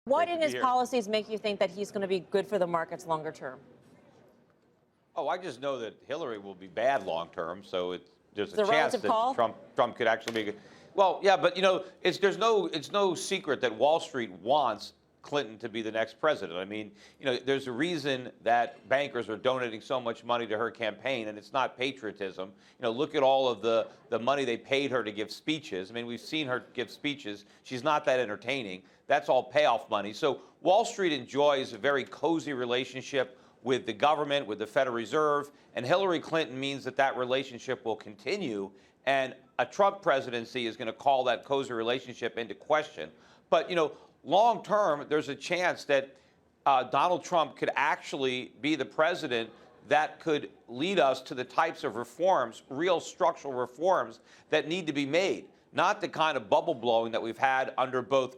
What Great to in be his here. policies make you think that he's going to be good for the markets longer term? Oh, I just know that Hillary will be bad long term, so there's a The chance relative that call? Trump could actually be good. Well, yeah, but it's no secret that Wall Street wants Clinton to be the next president. I mean, there's a reason that bankers are donating so much money to her campaign, and it's not patriotism. Look at all of the money they paid her to give speeches. I mean, we've seen her give speeches. She's not that entertaining. That's all payoff money. So Wall Street enjoys a very cozy relationship with the government, with the Federal Reserve, and Hillary Clinton means that relationship will continue, and a Trump presidency is going to call that cozy relationship into question. But, long term, there's a chance that Donald Trump could actually be the president that could lead us to the types of reforms, real structural reforms that need to be made. Not the kind of bubble blowing that we've had under both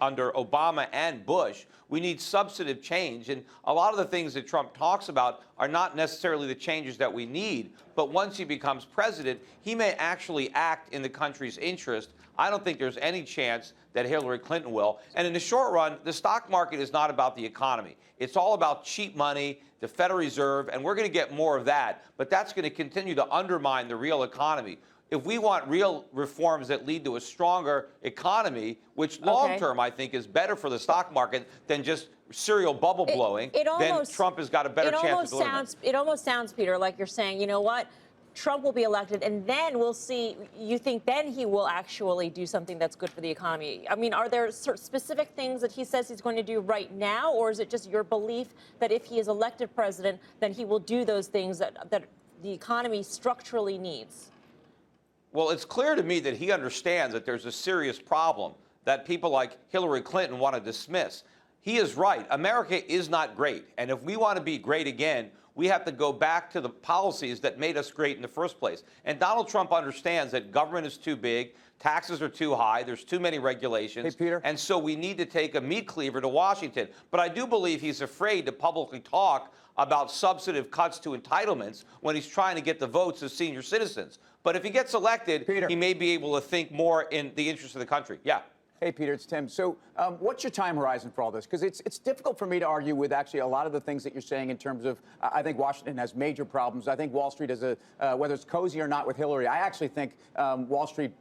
under Obama and Bush. We need substantive change. And a lot of the things that Trump talks about are not necessarily the changes that we need. But once he becomes president, he may actually act in the country's interest. I don't think there's any chance that Hillary Clinton will. And in the short run, the stock market is not about the economy. It's all about cheap money, the Federal Reserve, and we're going to get more of that. But that's going to continue to undermine the real economy. If we want real reforms that lead to a stronger economy, which long-term I think is better for the stock market than just serial bubble blowing, then Trump has got a better chance of delivering. It almost sounds, Peter, like you're saying, you know what? Trump will be elected, and then we'll see. You think then he will actually do something that's good for the economy? I mean, are there specific things that he says he's going to do right now, or is it just your belief that if he is elected president, then he will do those things that the economy structurally needs? Well, it's clear to me that he understands that there's a serious problem that people like Hillary Clinton want to dismiss. He is right. America is not great. And if we want to be great again, we have to go back to the policies that made us great in the first place. And Donald Trump understands that government is too big, taxes are too high, there's too many regulations. Hey, Peter. And so we need to take a meat cleaver to Washington. But I do believe he's afraid to publicly talk about substantive cuts to entitlements when he's trying to get the votes of senior citizens. But if he gets elected, Peter, he may be able to think more in the interest of the country. Yeah. Hey, Peter, it's Tim. So what's your time horizon for all this? Because it's difficult for me to argue with actually a lot of the things that you're saying in terms of I think Washington has major problems. I think Wall Street is whether it's cozy or not with Hillary, I actually think Wall Street,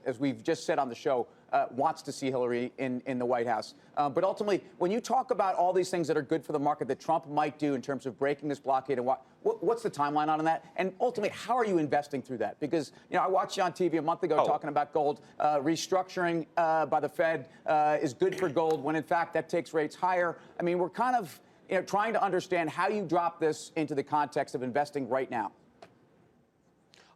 as we've just said on the show, wants to see Hillary in the White House. But ultimately, when you talk about all these things that are good for the market that Trump might do in terms of breaking this blockade, and what's the timeline on that? And ultimately, how are you investing through that? Because, I watched you on TV a month ago talking about gold. Restructuring by the Fed is good for gold when, in fact, that takes rates higher. I mean, we're kind of trying to understand how you drop this into the context of investing right now.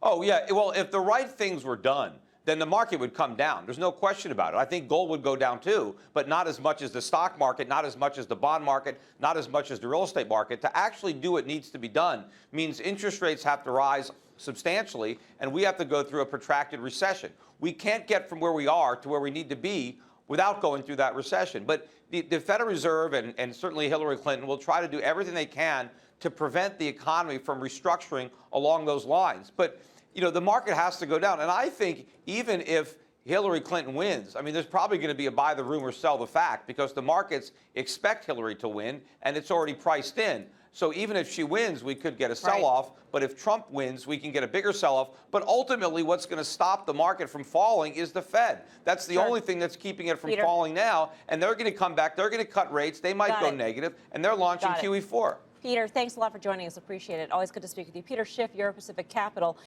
Oh, yeah. Well, if the right things were done, then the market would come down. There's no question about it. I think gold would go down too, but not as much as the stock market, not as much as the bond market, not as much as the real estate market. To actually do what needs to be done means interest rates have to rise substantially, and we have to go through a protracted recession. We can't get from where we are to where we need to be without going through that recession. But the Federal Reserve and certainly Hillary Clinton will try to do everything they can to prevent the economy from restructuring along those lines. But the market has to go down. And I think even if Hillary Clinton wins, I mean, there's probably going to be a buy the rumor, sell the fact, because the markets expect Hillary to win, and it's already priced in. So even if she wins, we could get a sell-off. Right. But if Trump wins, we can get a bigger sell-off. But ultimately, what's going to stop the market from falling is the Fed. That's the only thing that's keeping it from falling now. And they're going to come back. They're going to cut rates. They might go negative, and they're launching QE4. Peter, thanks a lot for joining us. Appreciate it. Always good to speak with you. Peter Schiff, Euro Pacific Capital.